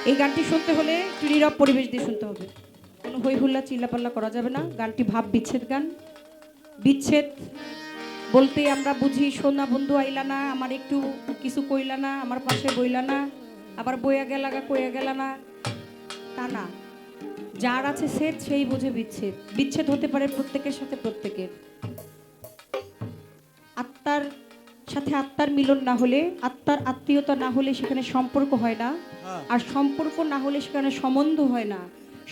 এই গানটি শুনতে হলে একটু নীরব পরিবেশ দিয়ে শুনতে হবে, কোনো হই হুল্লা চিল্লাপাল্লা করা যাবে না। গানটি ভাব বিচ্ছেদ গান। বিচ্ছেদ বলতে আমরা বুঝি সোনা বন্ধু আইলা না, আমার একটু কিছু কইলা না, আমার পাশে বইলা না, আবার বইয়া গেলা গা কইয়া গেলা না, তা না। যার আছে সেদ সেই বোঝে বিচ্ছেদ। বিচ্ছেদ হতে পারে প্রত্যেকের সাথে প্রত্যেকের। আত্মার সাথে আত্মার মিলন না হলে, আত্মার আত্মীয়তা না হলে সেখানে সম্পর্ক হয় না, আর সম্পর্ক না হলে সেখানে সম্বন্ধ হয় না,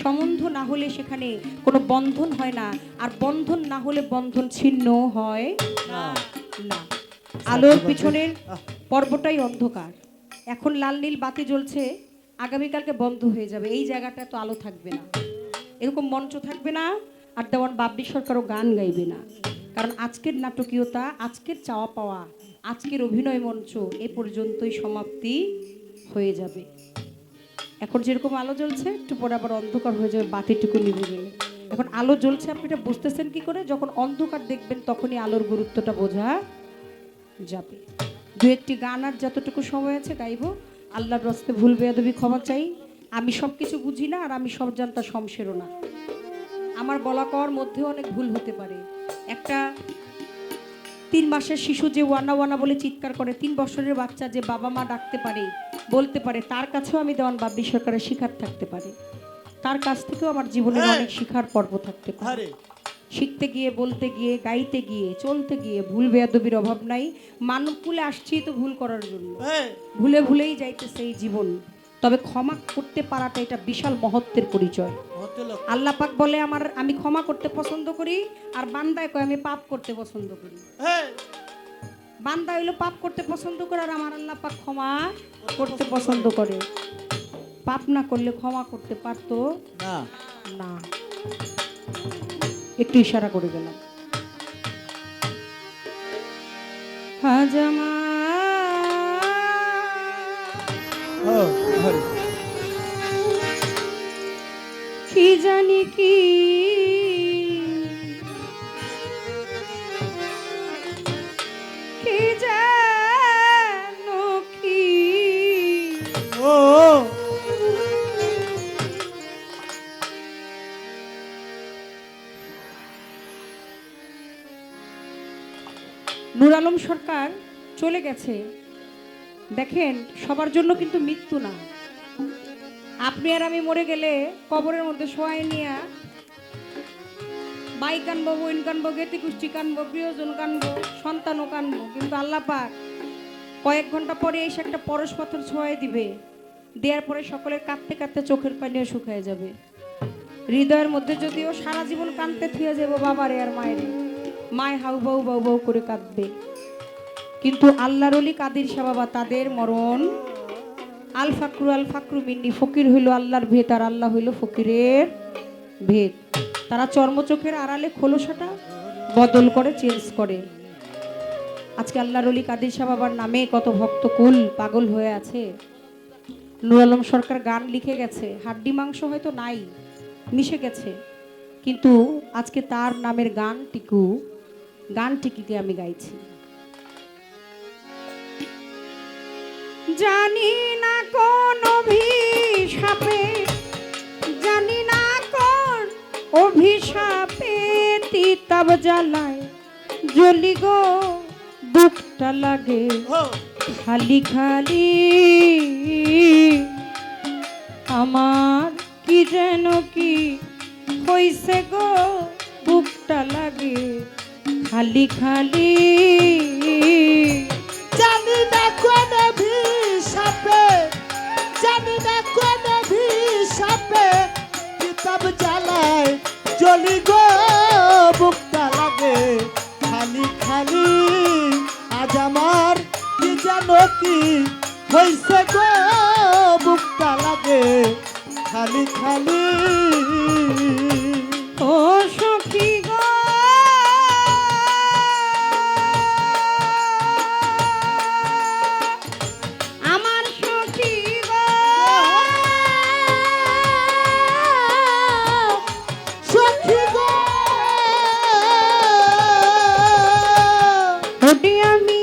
সম্বন্ধ না হলে সেখানে কোনো বন্ধন হয় না, আর বন্ধন না হলে বন্ধন ছিন্ন হয় না। আলোর পিছনের পর্বটাই অন্ধকার। এখন লাল নীল বাতি জ্বলছে, আগামীকালকে বন্ধ হয়ে যাবে, এই জায়গাটা তো আলো থাকবে না, এরকম মঞ্চ থাকবে না, আর দেওয়ান বাবলি সরকারও গান গাইবে না। কারণ আজকের নাটকীয়তা, আজকের চাওয়া পাওয়া, আজকের অভিনয় মঞ্চ এ পর্যন্তই সমাপ্তি হয়ে যাবে। এখন যেরকম আলো জ্বলছে, একটু পরে আবার অন্ধকার হয়ে যাবে, বাতিটুকু নিভে গেলে। এখন আলো জ্বলছে, আপনি এটা বুঝতেছেন কি করে? যখন অন্ধকার দেখবেন তখনই আলোর গুরুত্বটা বোঝা যাবে। দু একটি গান আর যতটুকু সময় আছে গাইব। আল্লাহর রাস্তে ভুল বেয়াদবি ক্ষমা চাই। আমি সব কিছু বুঝি না, আর আমি সব জানতা শমশেরও না। আমার বলা কওয়ার মধ্যেও অনেক ভুল হতে পারে। একটা 3 মাসের শিশু যে ওয়ানা ওয়ানা বলে চিৎকার করে, 3 বছরের বাচ্চা যে বাবা মা ডাকতে পারে, বলতে পারে, তার কাছেও আমি দেওয়ান বাবলি সরকারের শিখার থাকতে পারে। তার কাছ থেকেও আমার জীবনের অনেক শিখার পর্ব থাকতে পারে। শিখতে গিয়ে, বলতে গিয়ে, গাইতে গিয়ে, চলতে গিয়ে ভুল বেয়াদবির অভাব নাই। মানব কুলে আসছি তো ভুল করার জন্য, ভুলে ভুলেই যাইতেছে এই জীবন। তবে ক্ষমা করতে পারাটা এটা বিশাল মহত্বের পরিচয়। আল্লাহ পাক বলে আমি ক্ষমা করতে পছন্দ করি, আর বান্দায় কয় আমি পাপ করতে পছন্দ করি। বান্দা হইলো পাপ করতে পছন্দ করে, আর আমার আল্লাহ পাক ক্ষমা করতে পছন্দ করে। পাপ না করলে ক্ষমা করতে পারতো না। একটু ইশারা করে গেলাম। হাজামা কি জানি কি কি জানো কি নূর আলম সরকার চলে গেছে। দেখেন, সবার জন্য কিন্তু মৃত্যু না। আপনি আর আমি মরে গেলে কবরের মধ্যে শোয়াই নিয়া ভাই কানবো, বোন কানবো, গেতি কুষ্টি কানবো, প্রিয়জন কানবো, সন্তানও কানবো, কিন্তু আল্লাহ পাক কয়েক ঘন্টা পরে এসে একটা পরশ পাথর ছোঁয়াই দিবে। দেওয়ার পরে সকলের কাঁদতে কাঁদতে চোখের পানিও শুকিয়ে যাবে। হৃদয়ের মধ্যে যদিও সারা জীবন কাঁদতে থুয়ে যাবো বাবারে আর মায়ের, মায় হাউ বাউ বাউ বাউ করে কাঁদবে, কিন্তু আল্লাহর ওলি কাদির শাহ বাবা, তাদের মরণ আল ফাকরু মিন্নি, ফকির হইল আল্লাহর ভেদ, আর আল্লাহ হইল ফকিরের ভেদ। তারা চর্মচোখের আড়ালে খোলসাটা বদল করে, চেঞ্জ করে। আজকে আল্লাহর ওলি কাদির শাহ বাবার নামে কত ভক্তকুল পাগল হয়ে আছে। নূর আলম সরকার গান লিখে গেছে, হাড্ডি মাংস হয়তো নাই, মিশে গেছে, কিন্তু আজকে তার নামের গানটিকে আমি গাইছি। জানি না কোন অভিশাপে, জানি না কোন অভিশাপে তিতাব জ্বালায় জ্বলি গো, বুকটা লাগে খালি খালি। আমার কি যেন কি হইছে গো, বুকটা লাগে খালি খালি। জানি না কোন অভিশাপে, জানি না কোন অভিশাপে কিতাব জ্বালায় জ্বলি গো, বুকটা লাগে খালি খালি। আজ আমার কি জানো কি হইছে গো, বুকটা লাগে খালি খালি। ও সখী গো, আমার সখী গো, সখী গো, ওটি আমি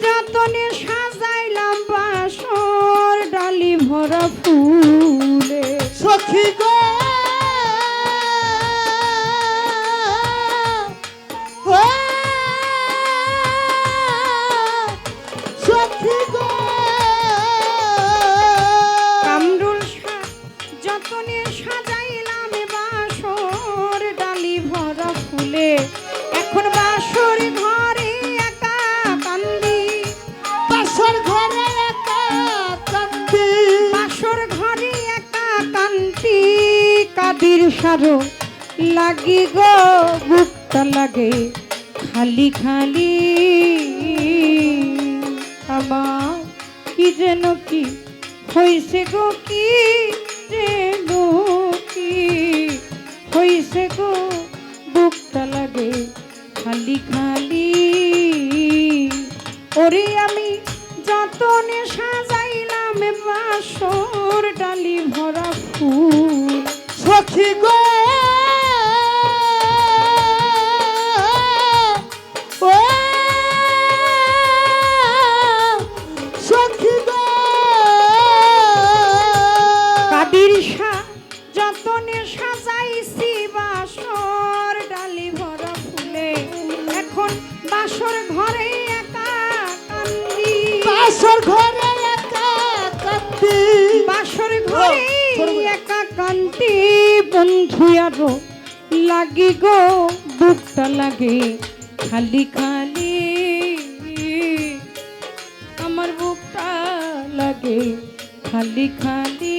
যতনে সাজাইলাম বাসর ডালি ভর ভরা ফুলে। সখী গো ও সখী গো কামরুল যতনে সাজাইলাম বাসর ডালি ভরা ফুলে। এখন বাসর ঘরে একা কান্দি, বাসর ঘরে একা কান্দি, বাসর ঘরে একা কান্দি। কাদির সারো লাগি গো বুকটা লাগে খালি খালি। আমার কি যেন কি হইছে গো, কি যেন কি হইছে গো, বুকটা লাগে খালি খালি। ওরে আমি যতনে সাজাইলাম বাসর ডালি ভরা ফুল। সখী গো ও সখী গো কাদির যতনে সাজাইছি বাসর ডালি ভরা ফুলে। এখন বাসর ঘরে একা কান্দি, বাসর ঘরে একা কান্দি, বাসর ঘরে একা কান্দি। বন্ধু আরো লাগি গো বুকটা লাগে খালি খালি। আমার বুকটা লাগে খালি খালি।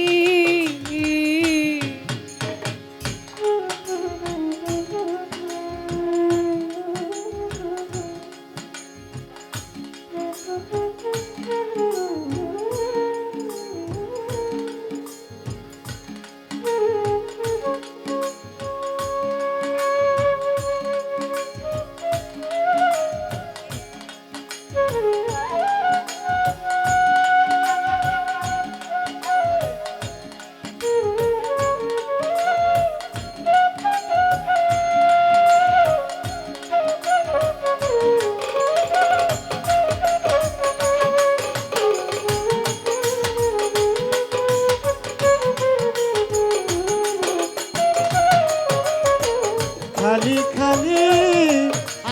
খালি খালি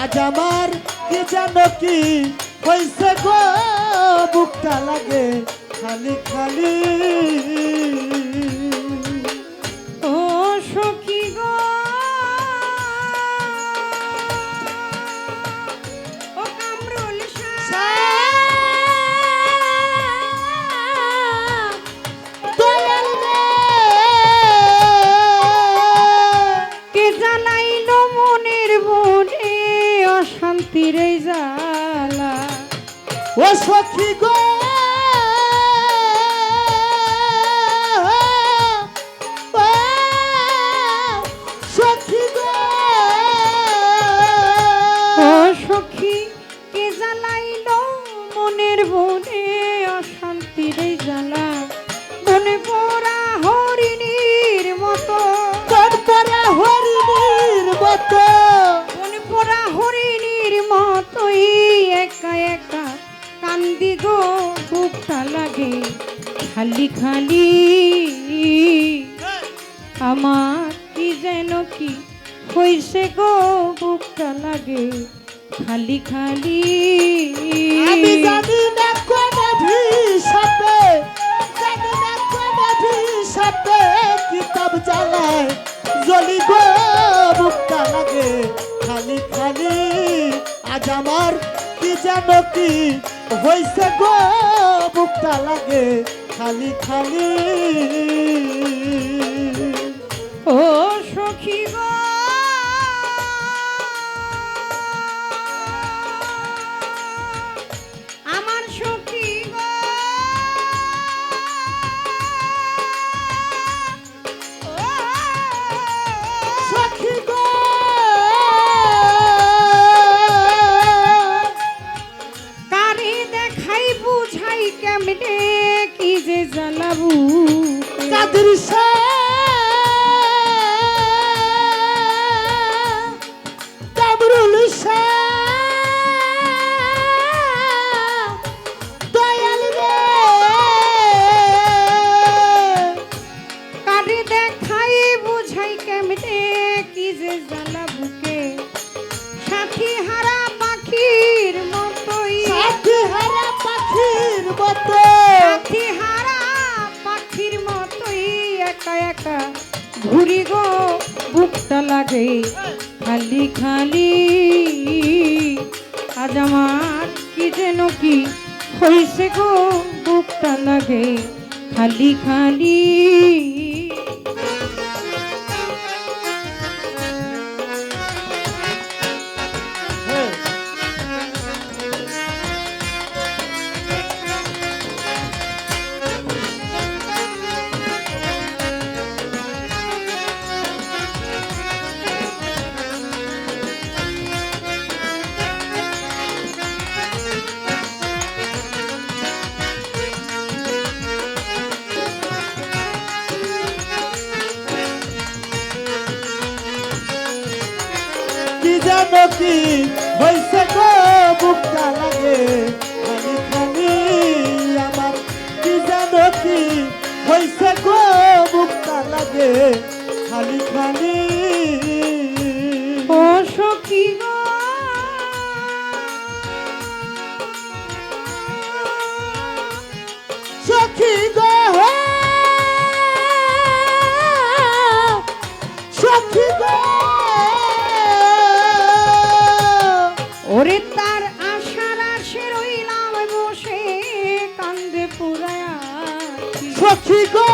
আজ আমার কি জানো কি হইছে গো বুকটা লাগে খালি খালি। ও সখী গো ও কামরুল দয়াল রে কে জানাইলো মনের বনে অশান্তির এই জ্বালা। ও সখী গো ও সখী গো ও সখী কে জ্বালাইলো মনের বনে অশান্তির এই জ্বালা। বনে পোড়া হরিণীর মতো, তোর পরা হরিণীর মতো, বনে পোড়া হরিণীর মতোই একা একা কান্দি গো বুকটা লাগে খালি খালি। আমার কি যেন কি হইছে গো বুকটা লাগে খালি খালি। আমি জানি না কোন ভিসাপে, জানি না কোন ভিসাপে কিতাব জ্বালায় জলি গো বুকটা লাগে খালি খালি। আজ আমার কি জানো কি হইছে গো বুকটা লাগে খালি খালি। ও সখী গো আমার সখী গো ও সখী গো কারে দেখাই বুঝাই কেমনে কি যে জ্বালাবু। কাদের কামরুল দয়াল রে একা ঘুরি গো বুকটা লাগে খালি খালি আজ আমার কি যেন কি হইছে গো বুকটা লাগে খালি খালি কি জানো কি হইছে গো বুকটা লাগে খালি খালি আমার কি জানো কি হইছে গো বুকটা লাগে খালি খালি ও সখী গো সখী গো সখী গো ওরে তার আশার আশে রইলাম বসে কান্দে পুরায়া সখী গো